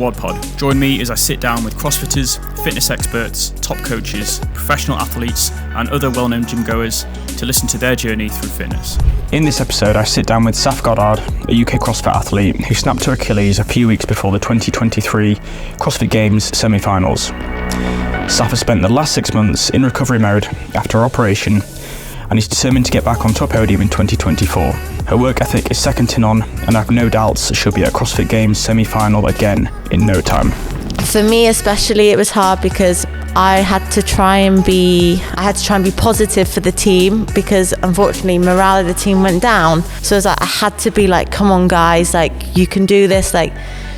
WOD Pod. Join me as I sit down with CrossFitters, fitness experts, top coaches, professional athletes, and other well-known gym goers to listen to their journey through fitness. In this episode, I sit down with Sapphire Goddard, a UK Crossfit athlete who snapped her Achilles a few weeks before the 2023 CrossFit Games semi-finals. Saph has spent the last 6 months in recovery mode after her operation and is determined to get back onto a podium in 2024. Her work ethic is second to none, and I have no doubts she'll be at a CrossFit Games semi-final again in no time. For me especially, it was hard because I had to try and be positive for the team, because unfortunately morale of the team went down. So it was like I had to be like, come on guys, like you can do this, like.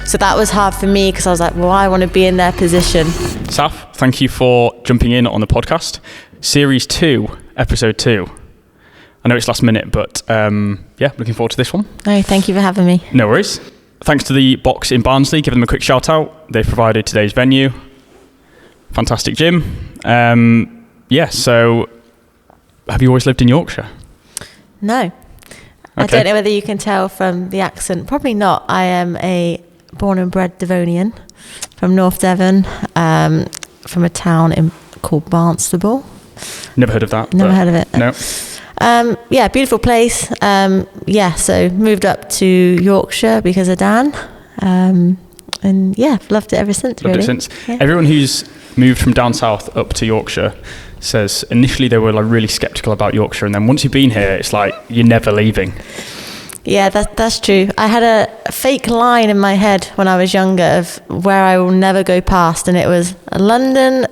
So that was hard for me because I was like, well, I want to be in their position. Saph, thank you for jumping in on the podcast. Series 2, episode 2. I know it's last minute, but looking forward to this one. No, thank you for having me. No worries. Thanks to the Box in Barnsley, give them a quick shout out. They've provided today's venue. Fantastic gym. So have you always lived in Yorkshire? No. Okay. I don't know whether you can tell from the accent. Probably not. I am a born and bred Devonian from North Devon, from a town called Barnstable. Never heard of that. Never heard of it. No. Beautiful place. So moved up to Yorkshire because of Dan. Loved it ever since. Loved it since. Yeah. Everyone who's moved from down south up to Yorkshire says initially they were like really sceptical about Yorkshire, and then once you've been here, it's like you're never leaving. Yeah, that's true. I had a fake line in my head when I was younger of where I will never go past, and it was London,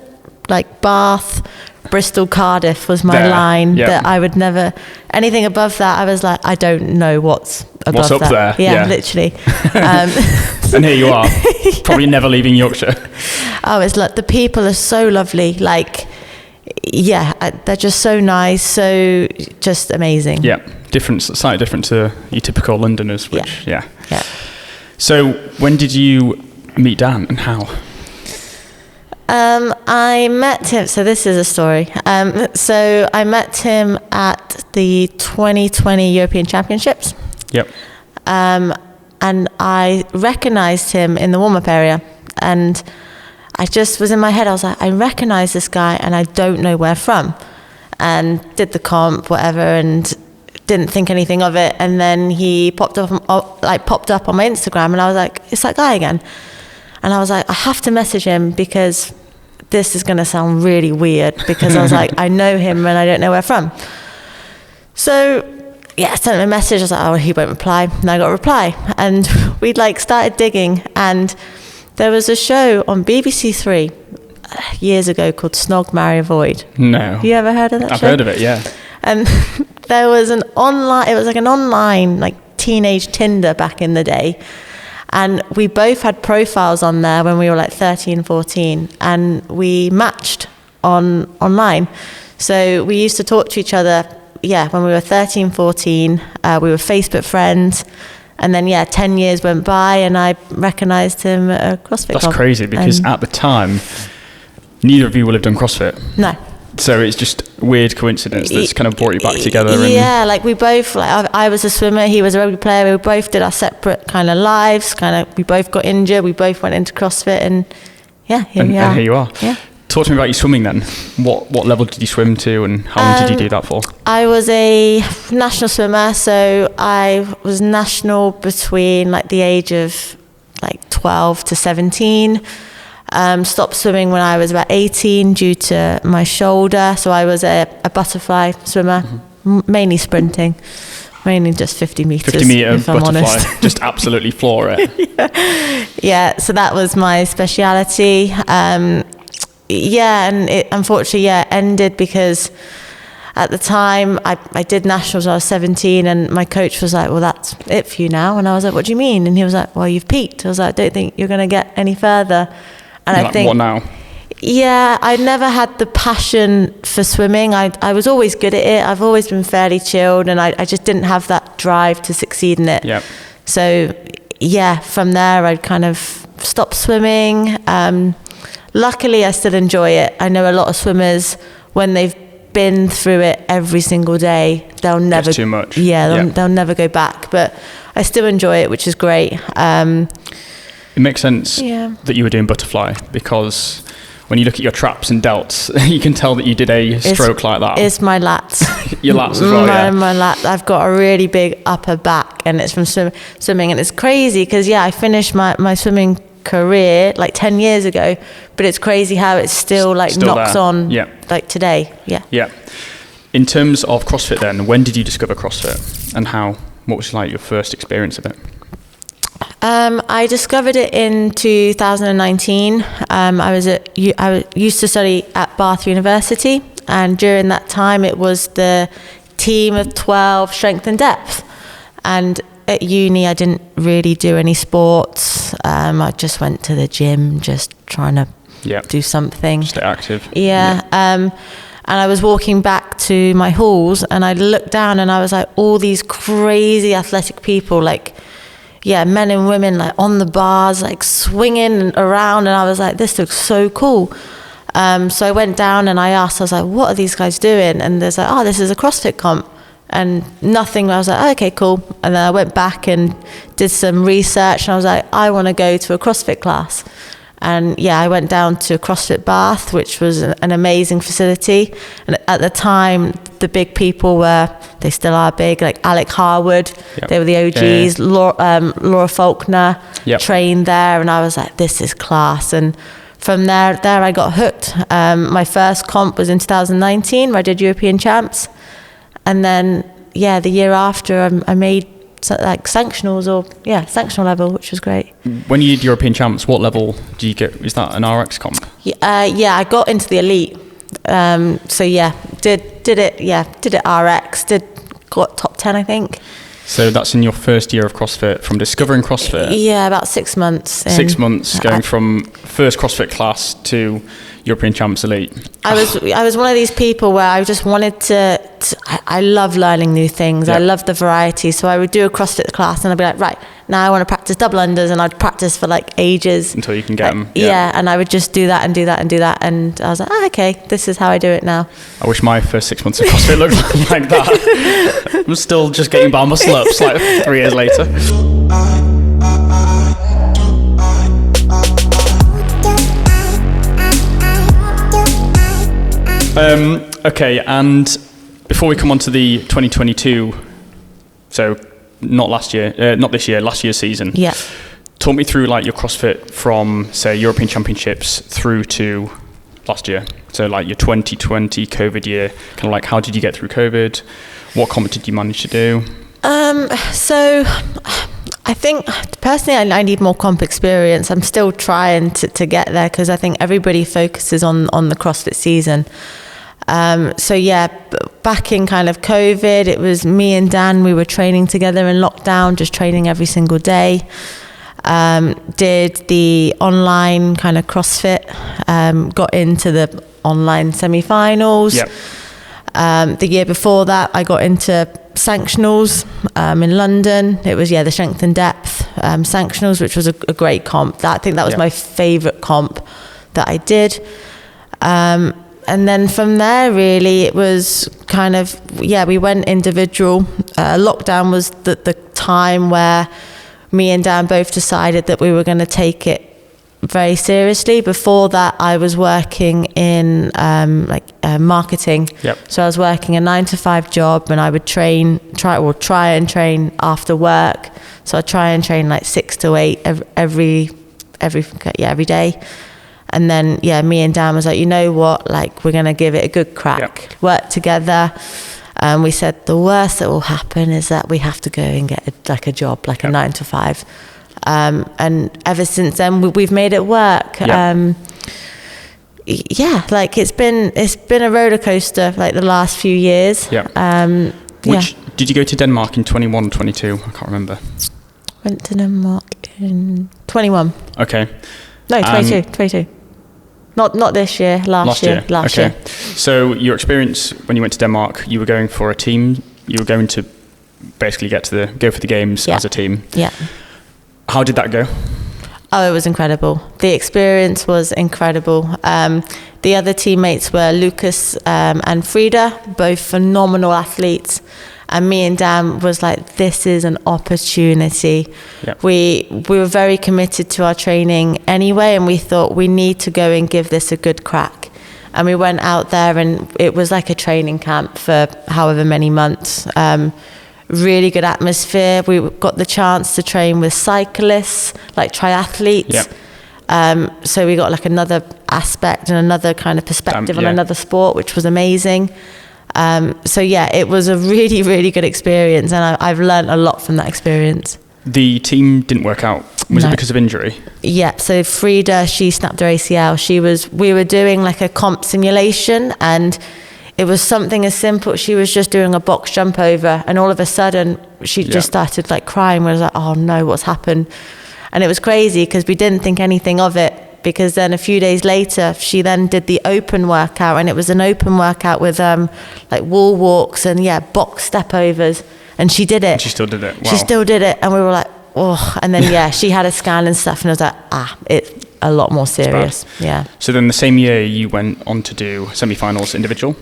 like Bath, Bristol, Cardiff was my line. Yep. That I would never, anything above that, I was like, I don't know what's above what's up that. there. Yeah, literally. And here you are, probably never leaving Yorkshire. Oh, it's like the people are so lovely. Like, they're just so nice, so just amazing. Yeah, slightly different to your typical Londoners, which, yeah. So when did you meet Dan and how? I met him, so this is a story. So I met him at the 2020 European Championships. Yep. And I recognised him in the warm-up area, and I just was in my head, I was like, I recognise this guy and I don't know where from. And did the comp, whatever, and didn't think anything of it. And then he popped up on my Instagram, and I was like, it's that guy again. And I was like, I have to message him because this is going to sound really weird, because I was like, I know him and I don't know where from. So I sent him a message. I was like, oh, he won't reply. And I got a reply, and we'd started digging, and there was a show on BBC Three years ago called Snog, Marry, Avoid. No. Have you ever heard of that show? I've heard of it, yeah. And there was it was like an online teenage Tinder back in the day. And we both had profiles on there when we were 13, 14, and we matched online. So we used to talk to each other, when we were 13, 14, we were Facebook friends. And then, 10 years went by, and I recognised him at a CrossFit That's crazy, because at the time, neither of you will have done CrossFit. No. So it's just a weird coincidence that's kind of brought you back together. We both, I was a swimmer, he was a rugby player, we both did our separate kind of lives, we both got injured, we both went into CrossFit, and here we are. And here you are. Yeah. Talk to me about your swimming then. What level did you swim to, and how long did you do that for? I was a national swimmer, so I was national between the age of 12 to 17. Stopped swimming when I was about 18 due to my shoulder. So I was a butterfly swimmer, mainly sprinting, mainly just 50 metres. 50 metre if I'm butterfly, honest. just absolutely floor it. So that was my speciality. And it unfortunately, ended because at the time I did nationals when I was 17, and my coach was like, well, that's it for you now. And I was like, what do you mean? And he was like, well, you've peaked. I was like, I don't think you're going to get any further. And I think, what now? Yeah, I never had the passion for swimming. I was always good at it. I've always been fairly chilled, and I just didn't have that drive to succeed in it. Yep. So, from there, I'd kind of stopped swimming. Luckily, I still enjoy it. I know a lot of swimmers, when they've been through it every single day, they'll never... It's too much. Yeah, they'll never go back. But I still enjoy it, which is great. It makes sense Yeah. that you were doing butterfly, because when you look at your traps and delts, you can tell that you did a stroke like that. It's my lats. Your lats as well, My lats. I've got a really big upper back, and it's from swimming. And it's crazy because, I finished my swimming career like 10 years ago, but it's crazy how it still knocks there. on like today. Yeah. In terms of CrossFit then, when did you discover CrossFit, and what was like your first experience of it? I discovered it in 2019. I used to study at Bath University, and during that time it was the team of 12 strength and depth. And at uni I didn't really do any sports. I just went to the gym, just trying to do something. Stay active. And I was walking back to my halls, and I looked down and I was like, all these crazy athletic people, men and women on the bars, swinging around, and I was like, this looks so cool. So I went down and I asked, I was like, what are these guys doing? And there's like, this is a CrossFit comp. And nothing, I was like, okay, cool. And then I went back and did some research, and I was like, I want to go to a CrossFit class. And I went down to CrossFit Bath, which was an amazing facility. And at the time, the big people they still are big, like Alec Harwood. They were the OGs. Laura Faulkner trained there, and I was like, this is class. And from there I got hooked. My first comp was in 2019, where I did European champs. And then, the year after, I made sanctionals sanctional level, which was great. When you did European champs, what level do you get? Is that an RX comp? I got into the elite. Did it RX, got top 10, I think. So that's in your first year of CrossFit, from discovering CrossFit? Yeah, about 6 months. 6 months, going from first CrossFit class to European Champs Elite. I was one of these people where I just wanted to I love learning new things. I love the variety. So I would do a CrossFit class and I'd be like, right, now I want to practice double unders, and I'd practice for ages. Until you can get them. Yeah, and I would just do that and do that and do that. And I was like, okay, this is how I do it now. I wish my first 6 months of CrossFit looked like that. I'm still just getting bar muscle ups 3 years later. Okay, and before we come on to the 2022, so not this year, last year's season. Yeah. Talk me through your CrossFit from, say, European Championships through to last year. So your 2020 COVID year, how did you get through COVID? What comp did you manage to do? So I think personally I need more comp experience. I'm still trying to get there, because I think everybody focuses on the CrossFit season. Back in COVID, it was me and Dan, we were training together in lockdown, just training every single day. Did the online CrossFit, got into the online semi-finals. Yep. The year before that, I got into sanctionals in London. It was the strength and depth sanctionals, which was a great comp. I think that was my favourite comp that I did. And then from there, really, it was we went individual. Lockdown was the time where me and Dan both decided that we were going to take it very seriously. Before that, I was working in marketing. Yep. So I was working a 9-to-5 job, and I would try and train after work. So I try and train 6 to 8 every day. And then, me and Dan was like, you know what, we're going to give it a good crack. Yep. Work together. And we said the worst that will happen is that we have to go and get a job, a 9-to-5. And ever since then, we've made it work. Yep. It's been a roller coaster the last few years. Yeah. Did you go to Denmark in 21 or 22? I can't remember. Went to Denmark in 21. Okay. No, 22. Not this year, last year. Okay. So your experience when you went to Denmark, you were going for a team. You were going to basically go for the games as a team. Yeah. How did that go? Oh, it was incredible. The experience was incredible. The other teammates were Lucas and Frida, both phenomenal athletes. And me and Dan was like, this is an opportunity. Yep. We were very committed to our training anyway, and we thought we need to go and give this a good crack. And we went out there, and it was like a training camp for however many months. Really good atmosphere. We got the chance to train with cyclists, like triathletes. Yep. So we got like another aspect and another kind of perspective on another sport, which was amazing. So yeah, it was a really, really good experience, and I've learned a lot from that experience. The team didn't work out. Was it because of injury? Yeah, so Frida, she snapped her ACL. We were doing like a comp simulation, and it was something as simple. She was just doing a box jump over, and all of a sudden she just started like crying. We was like, oh no, what's happened? And it was crazy because we didn't think anything of it, because then a few days later she then did the open workout, and it was an open workout with like wall walks and box step overs, and she did it. And she still did it. Wow. She still did it, and we were like, oh. And then she had a scan and stuff, and I was like, it's a lot more serious. Yeah. So then the same year you went on to do semi-finals individual?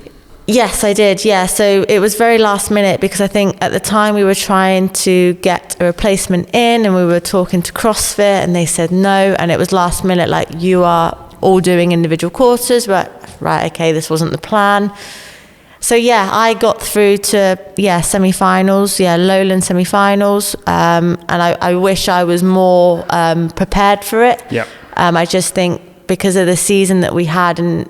Yes, I did. Yeah. So it was very last minute, because I think at the time we were trying to get a replacement in, and we were talking to CrossFit, and they said no. And it was last minute, like, you are all doing individual quarters. Right. Okay. This wasn't the plan. So I got through to semi-finals, Lowland semi-finals, and I wish I was more prepared for it. Yeah. I just think because of the season that we had, and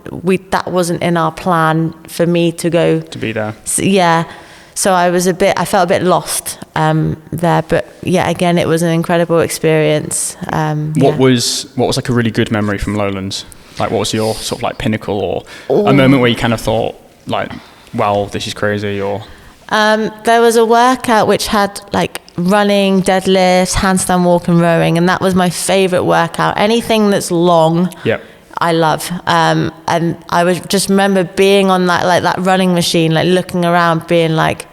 that wasn't in our plan for me to go to be there. So I felt a bit lost there, but again, it was an incredible experience. What was like a really good memory from Lowlands? Like, what was your sort of like pinnacle, or a moment where you kind of thought like, wow, this is crazy? Or there was a workout which had like running, deadlifts, handstand walk and rowing, and that was my favorite workout. Anything that's long, I love. And I was just remember being on that running machine, like looking around, being like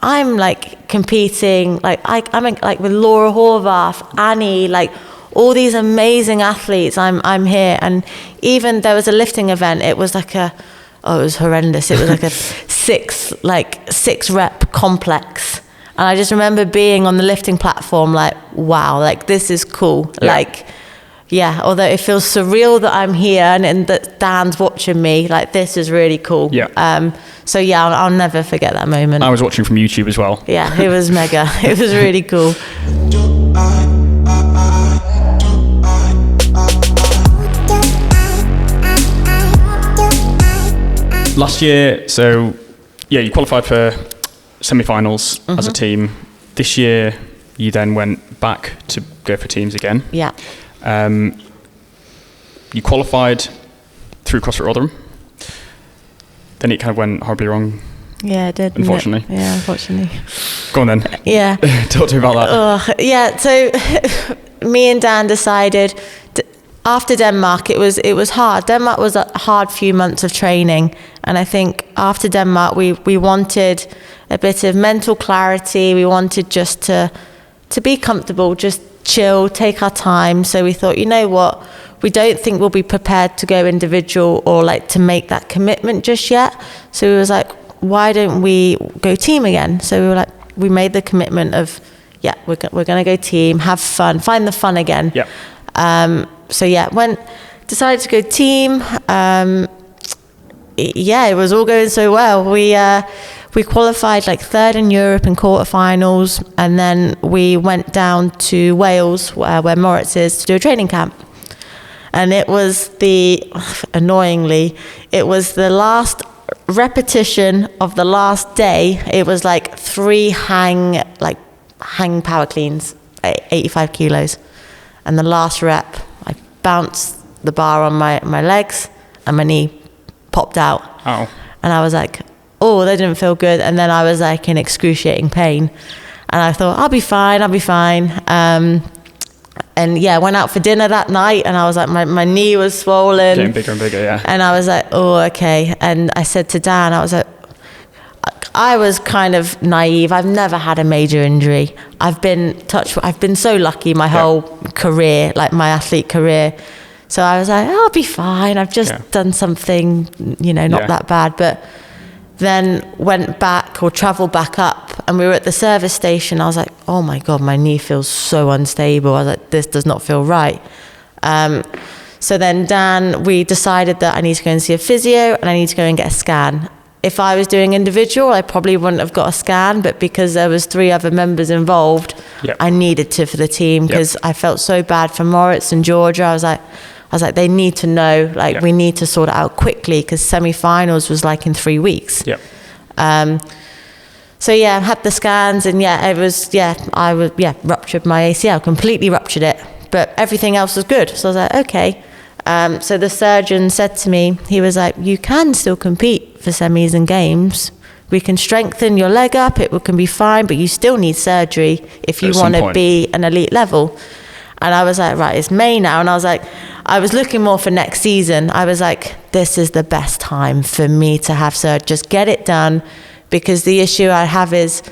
I'm like competing, like I'm like with Laura Horvath, Annie, like all these amazing athletes. I'm here. And even there was a lifting event. It was like it was horrendous. It was like a six rep complex. And I just remember being on the lifting platform like, wow, like this is cool. Although it feels surreal that I'm here and that Dan's watching me, like this is really cool. I'll never forget that moment. I was watching from YouTube as well. Yeah, it was mega. It was really cool. Last year, you qualified for semi-finals as a team. This year, you then went back to go for teams again. Yeah. You qualified through CrossFit Rotherham. Then it kind of went horribly wrong. Yeah, it did. Unfortunately. Yeah, unfortunately. Go on then. Yeah. Talk to me about that. So me and Dan decided after Denmark, it was hard. Denmark was a hard few months of training, and I think after Denmark, we wanted a bit of mental clarity. We wanted just to be comfortable, just chill, take our time. So we thought, you know what, we don't think we'll be prepared to go individual or like to make that commitment just yet. So we was like, why don't we go team again? So we were like, we made the commitment of, we're going to go team, have fun, find the fun again. Yeah. Decided to go team. It was all going so well. We qualified like third in Europe in quarterfinals, and then we went down to Wales, where Moritz is, to do a training camp. And it was annoyingly, it was the last repetition of the last day. It was like 3 hang power cleans, 85 kilos. And the last rep, I bounced the bar on my legs and my knee popped out. Oh. And I was like, oh, that didn't feel good. And then I was like in excruciating pain. And I thought, I'll be fine. Went out for dinner that night, and I was like, my knee was swollen. Getting bigger and bigger, yeah. And I was like, oh, okay. And I said to Dan, I was kind of naive. I've never had a major injury. I've been so lucky my whole career, like my athlete career. So I was like, I'll be fine. I've just done something, not that bad. But then went back or travelled back up, and we were at the service station. I was like, oh my God, my knee feels so unstable. I was like, this does not feel right. So then Dan, we decided that I need to go and see a physio and I need to go and get a scan. If I was doing individual, I probably wouldn't have got a scan, but because there was 3 other members involved, I needed to for the team, because I felt so bad for Moritz and Georgia. I was like, they need to know, like, we need to sort it out quickly, because semi-finals was like in 3 weeks. So I had the scans, and I ruptured my ACL, completely ruptured it, but everything else was good. So I was like, okay. So the surgeon said to me, he was like, you can still compete for semis and games. We can strengthen your leg up, it can be fine, but you still need surgery if you want to be an elite level. And I was like, right, it's May now. And I was like, I was looking more for next season. I was like, this is the best time for me to have surgery. Just get it done, because the issue I have is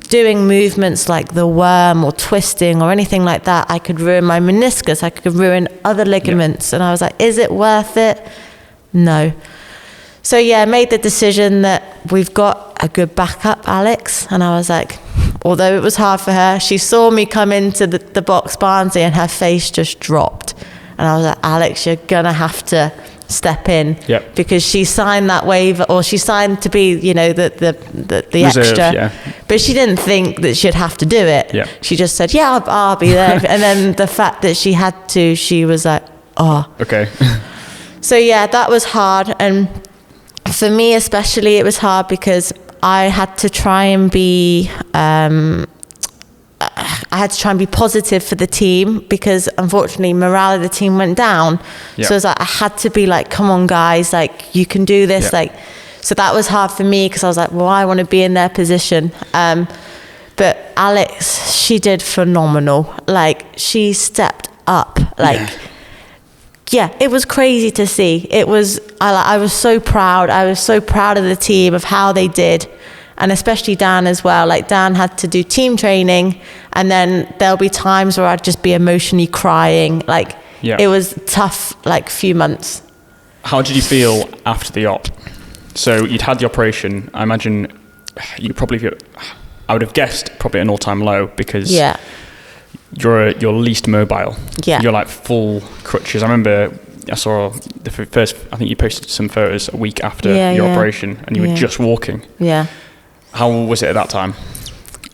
doing movements like the worm or twisting or anything like that. I could ruin my meniscus. I could ruin other ligaments. And I was like, is it worth it? No. So I made the decision that we've got a good backup, Alex. And I was like, although it was hard for her, she saw me come into the box, Barnsley, and her face just dropped. And I was like, Alex, you're going to have to step in, because she signed that waiver, or she signed to be, the reserve, extra, but she didn't think that she'd have to do it. She just said, I'll be there. And then the fact that she had to, she was like, oh, okay. So that was hard. And for me especially, it was hard because I had to try and be positive for the team, because unfortunately morale of the team went down. So it was like, I had to be like, come on guys, like, you can do this. So that was hard for me, because I was like, well, I want to be in their position. But Alex, she did phenomenal. Like, she stepped up. Like, it was crazy to see. I was so proud. I was so proud of the team, of how they did. And especially Dan as well. Like, Dan had to do team training, and then there'll be times where I'd just be emotionally crying. Like, it was tough, like, few months. How did you feel after the op? So you'd had the operation. I imagine I would have guessed probably an all-time low, because you're least mobile. You're like full crutches. I remember I saw the first, I think you posted some photos a week after your operation, and you were just walking. How was it at that time?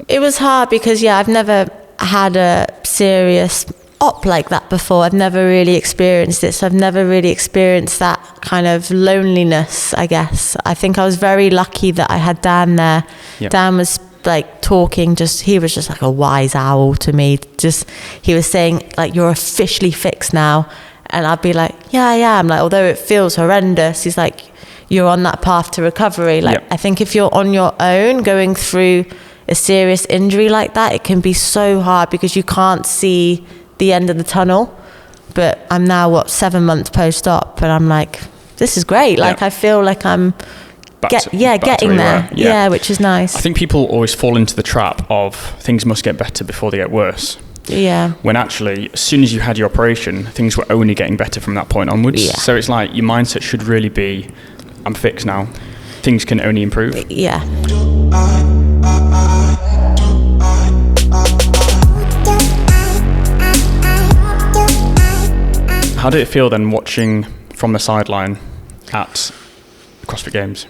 It was hard because, I've never had a serious op like that before. I've never really experienced it. So I've never really experienced that kind of loneliness, I guess. I think I was very lucky that I had Dan there. Dan was like talking, he was just like a wise owl to me. He was saying, like, you're officially fixed now. And I'd be like, I am. Like, although it feels horrendous, he's like, you're on that path to recovery. Like, I think if you're on your own going through a serious injury like that, it can be so hard, because you can't see the end of the tunnel. But I'm now 7 months post-op, and I'm like, this is great. Like, I feel like I'm getting there. Which is nice. I think people always fall into the trap of things must get better before they get worse. When actually, as soon as you had your operation, things were only getting better from that point onwards. So it's like, your mindset should really be, I'm fixed now. Things can only improve. How did it feel then, watching from the sideline at the CrossFit Games?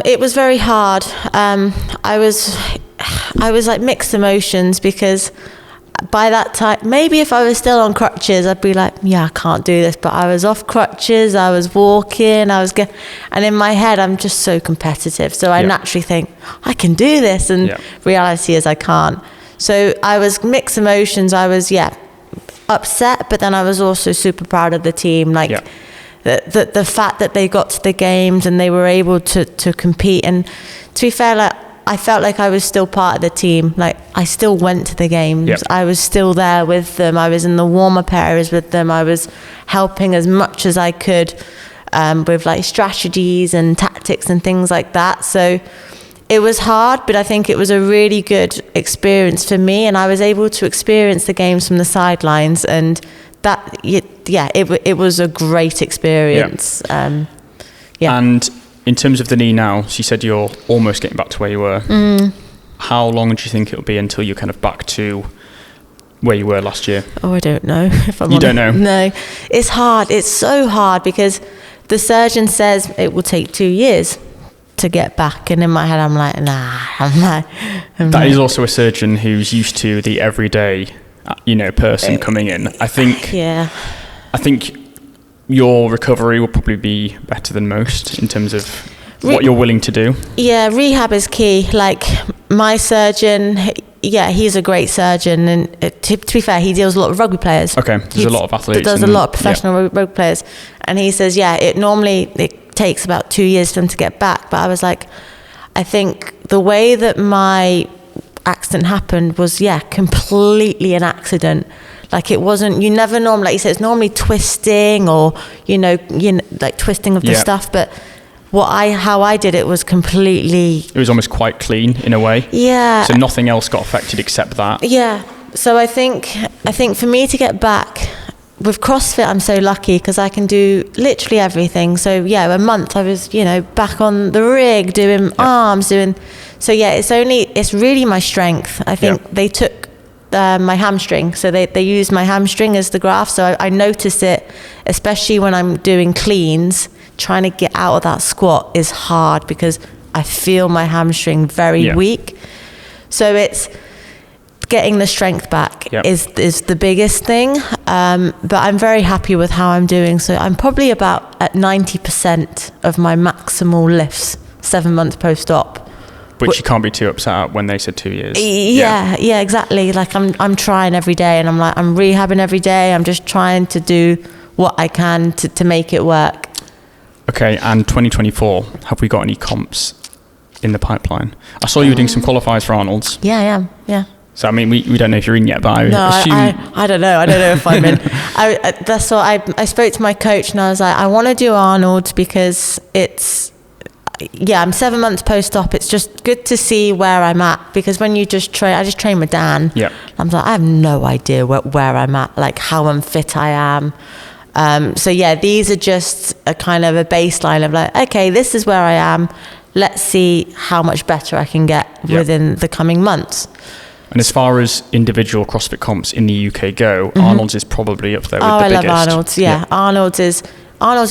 It was very hard. I was like mixed emotions, because by that time, maybe if I was still on crutches, I'd be like, I can't do this. But I was off crutches, I was walking, and in my head, I'm just so competitive. So I naturally think, I can do this. And reality is I can't. So I was mixed emotions. I was, upset, but then I was also super proud of the team. Like, the fact that they got to the games and they were able to compete. And to be fair, like, I felt like I was still part of the team. Like, I still went to the games. I was still there with them. I was in the warm-up areas with them. I was helping as much as I could with like strategies and tactics and things like that. So it was hard, but I think it was a really good experience for me, and I was able to experience the games from the sidelines, and that it was a great experience. And in terms of the knee now, so you said you're almost getting back to where you were. How long do you think it'll be until you're kind of back to where you were last year? Oh, I don't know. If I'm You don't know? No, it's hard. It's so hard because the surgeon says it will take 2 years to get back, and in my head I'm like, nah. That is also a surgeon who's used to the everyday, person coming in. I think your recovery will probably be better than most in terms of what you're willing to do. Yeah, rehab is key. Like my surgeon, he's a great surgeon, and to be fair, he deals a lot with rugby players. Okay, there's a lot of athletes. There's a lot of professional rugby players, and he says, it takes about 2 years for them to get back. But I was like, I think the way that my accident happened was completely an accident. Like it wasn't, you never normally, like you said, it's normally twisting or like twisting of the stuff, but how I did it was completely, it was almost quite clean in a way. So nothing else got affected except that. So I think for me to get back with CrossFit, I'm so lucky because I can do literally everything. So a month I was back on the rig doing arms, so it's really my strength. I think they took my hamstring, so they used my hamstring as the graph. So I noticed it, especially when I'm doing cleans. Trying to get out of that squat is hard because I feel my hamstring very weak. So it's getting the strength back is the biggest thing. But I'm very happy with how I'm doing. So I'm probably about at 90% of my maximal lifts 7 months post-op. Which you can't be too upset at when they said 2 years. Yeah, exactly. Like I'm trying every day, and I'm rehabbing every day. I'm just trying to do what I can to make it work. Okay, and 2024, have we got any comps in the pipeline? I saw you were doing some qualifiers for Arnold's. Yeah, I am. Yeah. So I mean, we don't know if you're in yet, but I assume. I don't know. I don't know if I'm in. That's what I spoke to my coach, and I was like, I want to do Arnold's because it's. I'm 7 months post-op. It's just good to see where I'm at, because when you just train, I just train with Dan. Yeah. I'm like, I have no idea where I'm at, like how unfit I am. These are just a kind of a baseline of like, okay, this is where I am. Let's see how much better I can get within the coming months. And as far as individual CrossFit comps in the UK go, Arnold's is probably up there with the biggest. I love Arnold's. Yeah. Arnold's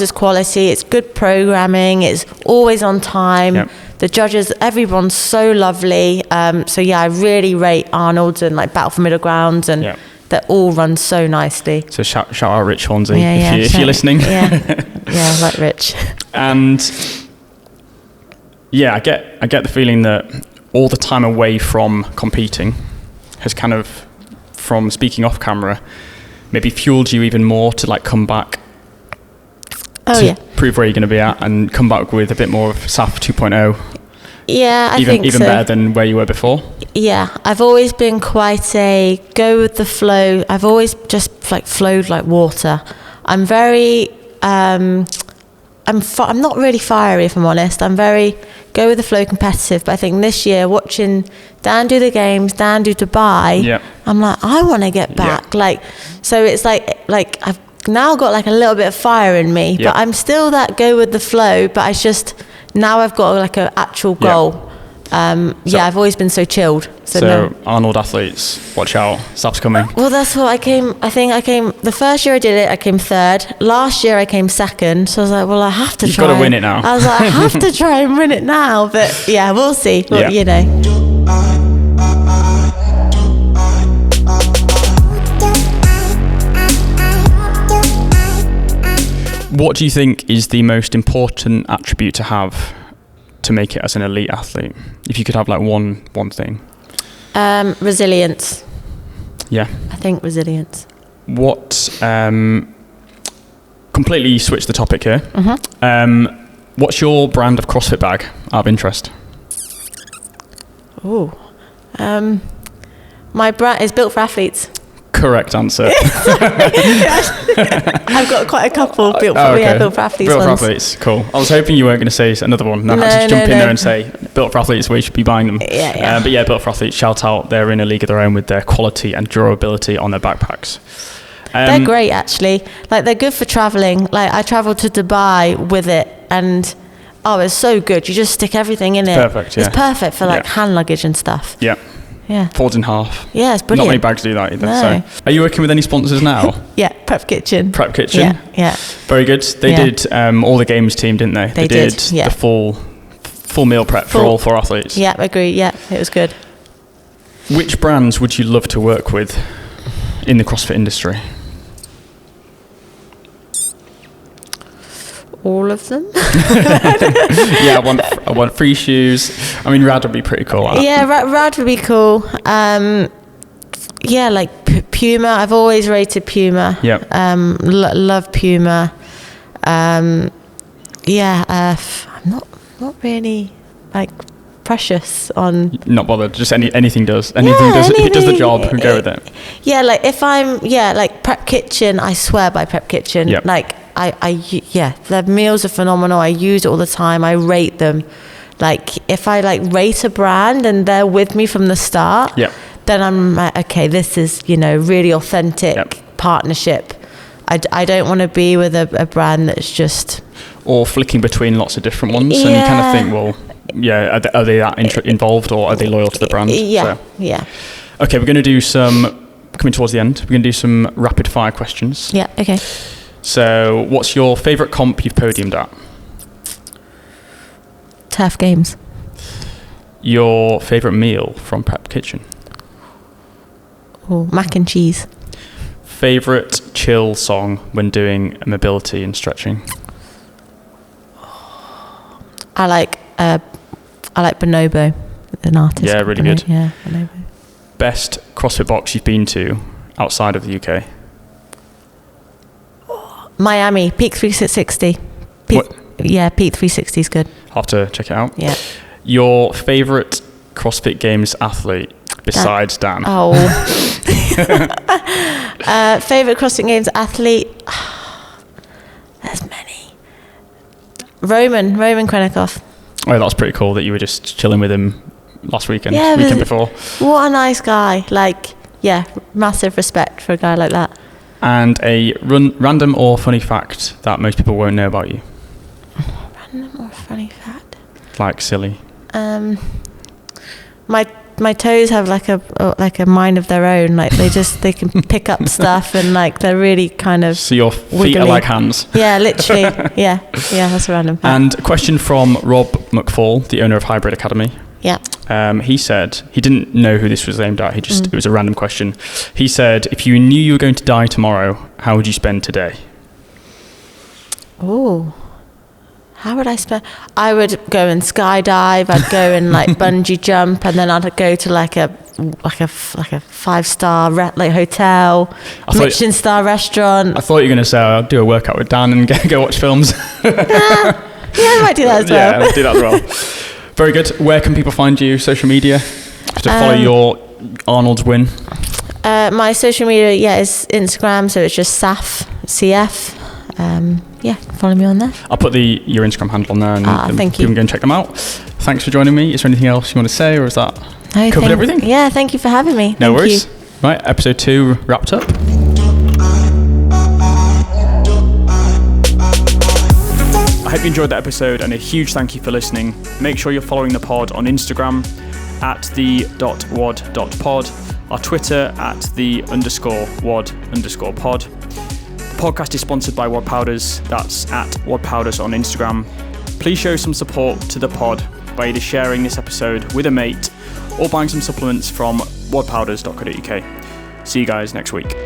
is quality. It's good programming. It's always on time. Yep. The judges, everyone's so lovely. I really rate Arnold's and like Battle for Middle Grounds, and they all run so nicely. So shout out Rich Hornsey if you're listening. Yeah, like Rich. And I get the feeling that all the time away from competing has kind of, from speaking off camera, maybe fueled you even more to like come back. Prove where you're going to be at and come back with a bit more of Saph 2.0. Yeah, I think even better than where you were before. Yeah, I've always been quite a go with the flow. I've always just like flowed like water. I'm very, I'm not really fiery, if I'm honest. I'm very go with the flow competitive. But I think this year, watching Dan do the games, Dan do Dubai, I'm like, I want to get back. So it's like I've now got like a little bit of fire in me, but I'm still that go with the flow, but now I've got like an actual goal. I've always been so chilled. So Arnold athletes, watch out, Saph's coming. Well, that's what I came, the first year I did it, I came third. Last year I came second. So I was like, well, I have to try. You've got to win it now. I was like, I have to try and win it now. But we'll see. Well, What do you think is the most important attribute to have to make it as an elite athlete? If you could have like one thing. Resilience. Yeah. I think resilience. What, completely switch the topic here. What's your brand of CrossFit bag, out of interest? My brand is Built for Athletes. Correct answer. I've got quite a couple built for athletes. Built for athletes, cool. I was hoping you weren't going to say another one. No, I had to jump in there and say Built for Athletes, where you should be buying them. But Built for Athletes, shout out. They're in a league of their own with their quality and durability on their backpacks. They're great, actually. Like, they're good for traveling. Like, I traveled to Dubai with it, and Oh, it's so good. You just stick everything in it. Perfect, yeah. It's perfect for like hand luggage and stuff. Yeah. Yeah. Folds in half. Yeah, it's brilliant. Not many bags do that either. No. So, are you working with any sponsors now? Yeah, Prep Kitchen. Prep Kitchen. Yeah, yeah. Very good. They did all the games team, didn't they? They did, the full meal prep for all 4 athletes. Yeah, agree. Yeah, it was good. Which brands would you love to work with in the CrossFit industry? All of them. Yeah, I want free shoes. I mean, Rad would be pretty cool. Yeah, Rad would be cool. Yeah, like Puma. I've always rated Puma. Yep. Love Puma. I'm not really like precious on. Not bothered. Just anything does. Anything does. If it does the job, we go with it. Yeah, like if I'm like Prep Kitchen. I swear by Prep Kitchen. Yep. Like their meals are phenomenal. I use it all the time. I rate them. Like if I like rate a brand and they're with me from the start, then I'm like, okay, this is really authentic partnership. I don't want to be with a brand that's just or flicking between lots of different ones, and you kind of think, well, are they that involved, or are they loyal to the brand? Yeah. Okay, we're going to do coming towards the end. We're going to do some rapid fire questions. Yeah. Okay. So, what's your favourite comp you've podiumed at? Tough Games. Your favourite meal from Prep Kitchen? Oh, mac and cheese. Favourite chill song when doing mobility and stretching? I like Bonobo, an artist. Yeah, really good. Yeah, Bonobo. Best CrossFit box you've been to outside of the UK? Miami, Peak 360. Yeah, Peak 360 is good. I'll have to check it out. Yeah. Your favourite CrossFit Games athlete besides Dan? Oh. Favourite CrossFit Games athlete? There's many. Roman Krennikov. Oh, that was pretty cool that you were just chilling with him last weekend, before. What a nice guy. Like, yeah, massive respect for a guy like that. And a random or funny fact that most people won't know about you? Random or funny fact? Like silly. My toes have like a mind of their own. Like they can pick up stuff, and like they're really kind of. So your feet wiggly. are like hands. Yeah, literally. Yeah, that's a random fact. And a question from Rob McFall, the owner of Hybrid Academy. Yeah. He said he didn't know who this was aimed at. It was a random question. He said, if you knew you were going to die tomorrow, how would you spend today? Oh, how would I spend? I would go and skydive. I'd go and like bungee jump, and then I'd go to like a 5-star hotel, Michelin star restaurant. I thought you were going to say I'll do a workout with Dan and go watch films. Yeah, I might do that as well. Yeah, I'll do that as well. Very good. Where can people find you? Social media to follow your Arnold's win. My social media, is Instagram. So it's just Saph, CF. Follow me on there. I'll put your Instagram handle on there, and thank you you. can go and check them out. Thanks for joining me. Is there anything else you want to say, or is that covered everything? Yeah, thank you for having me. No worries. Right, episode 2 wrapped up. I hope you enjoyed that episode, and a huge thank you for listening. Make sure you're following the pod on Instagram at the.wod.pod, our Twitter at the_wod_pod. The podcast is sponsored by WOD Powders. That's at WOD Powders on Instagram. Please show some support to the pod by either sharing this episode with a mate or buying some supplements from wodpowders.co.uk. See you guys next week.